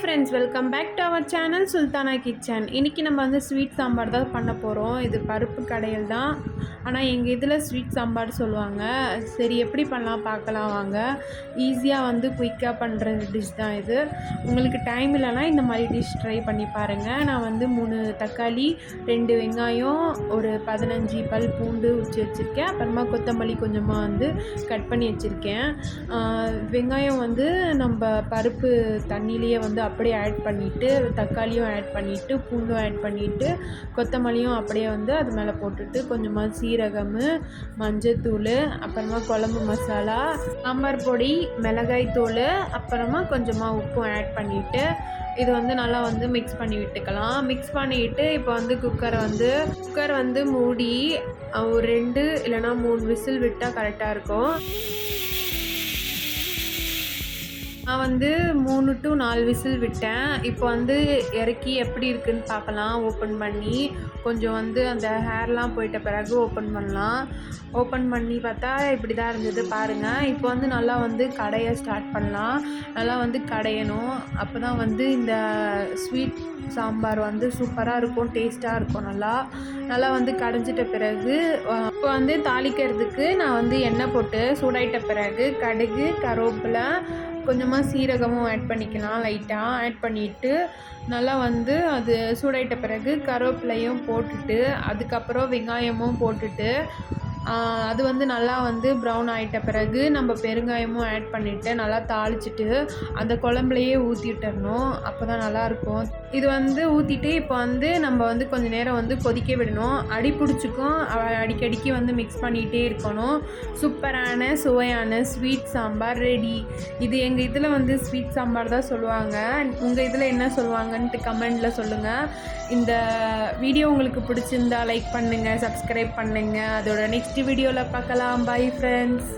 Friends, welcome back to our channel Sultana kitchen. இன்றைக்கி நம்ம வந்து ஸ்வீட் சாம்பார் தான் பண்ண போகிறோம். இது பருப்பு கடையில் தான், ஆனால் எங்கள் இதில் ஸ்வீட் சாம்பார் சொல்லுவாங்க. சரி, எப்படி பண்ணலாம் பார்க்கலாம் வாங்க. ஈஸியாக வந்து குயிக்காக பண்ணுற டிஷ் தான் இது. உங்களுக்கு டைம் இல்லைனா இந்த மாதிரி டிஷ் ட்ரை பண்ணி பாருங்கள். நான் வந்து 3 தக்காளி, 2 வெங்காயம், ஒரு 15 பல் பூண்டு உரிச்சு வச்சுருக்கேன். அப்புறமா கொத்தமல்லி கொஞ்சமாக வந்து கட் பண்ணி வச்சுருக்கேன். வெங்காயம் வந்து நம்ம பருப்பு தண்ணியிலேயே வந்து அப்படியே ஆட் பண்ணிவிட்டு, தக்காளியும் ஆட் பண்ணிவிட்டு, பூண்டும் ஆட் பண்ணிவிட்டு, கொத்தமல்லியும் அப்படியே வந்து அது மேலே போட்டுட்டு, கொஞ்சமாக சீரகம், மஞ்சத்தூள், அப்புறமா குழம்பு மசாலா, சாம்பார் பொடி, மிளகாய் தூள், அப்புறமா கொஞ்சமாக உப்பும் ஆட் பண்ணிவிட்டு இது வந்து நல்லா வந்து மிக்ஸ் பண்ணி விட்டுக்கலாம். மிக்ஸ் பண்ணிவிட்டு இப்போ வந்து குக்கர் வந்து மூடி ஒரு 2 இல்லைனா 3 விசில் விட்டால் கரெக்டாக இருக்கும். நான் வந்து 3 to 4 விசில் விட்டேன். இப்போ வந்து இறக்கி எப்படி இருக்குதுன்னு பார்க்கலாம். ஓப்பன் பண்ணி கொஞ்சம் வந்து அந்த ஹேர்லாம் போயிட்ட பிறகு ஓப்பன் பண்ணலாம். ஓப்பன் பண்ணி பார்த்தா இப்படி தான் இருந்தது பாருங்கள். இப்போ வந்து நல்லா வந்து கடைய ஸ்டார்ட் பண்ணலாம். நல்லா வந்து கடையணும். அப்போ தான் வந்து இந்த ஸ்வீட் சாம்பார் வந்து சூப்பராக இருக்கும், டேஸ்ட்டாக இருக்கும். நல்லா வந்து கடைஞ்சிட்ட பிறகு இப்போ வந்து தாளிக்கிறதுக்கு நான் வந்து எண்ணெய் போட்டு சூடாயிட்ட பிறகு கடுகு, கருவேப்பிலை, கொஞ்சமாக சீரகமும் ஆட் பண்ணிக்கலாம். லைட்டாக ஆட் பண்ணிவிட்டு நல்லா வந்து அது சூடாயிட்ட பிறகு கருவேப்பிலையும் போட்டுட்டு, அதுக்கப்புறம் வெங்காயமும் போட்டுட்டு அது வந்து நல்லா வந்து ப்ரௌன் ஆகிட்ட பிறகு நம்ம பெருங்காயமும் ஆட் பண்ணிவிட்டு நல்லா தாளிச்சிட்டு அந்த குழம்புலையே ஊற்றிட்டுறணும். அப்போ தான் நல்லாயிருக்கும். இது வந்து ஊற்றிட்டு இப்போ வந்து நம்ம வந்து கொஞ்சம் நேரம் வந்து கொதிக்க விடணும். அடி பிடிச்சிக்கும், அடிக்கடிக்கு வந்து மிக்ஸ் பண்ணிகிட்டே இருக்கணும். சூப்பரான சுவையான ஸ்வீட் சாம்பார் ரெடி. இது எங்கள் இதில் வந்து ஸ்வீட் சாம்பார் தான் சொல்லுவாங்க. உங்கள் இதில் என்ன சொல்லுவாங்கன்ட்டு கமெண்டில் சொல்லுங்கள். இந்த வீடியோ உங்களுக்கு பிடிச்சிருந்தா லைக் பண்ணுங்கள், சப்ஸ்கிரைப் பண்ணுங்கள். அதோட நெக்ஸ்ட் வீடியோவில் பார்க்கலாம். Bye friends.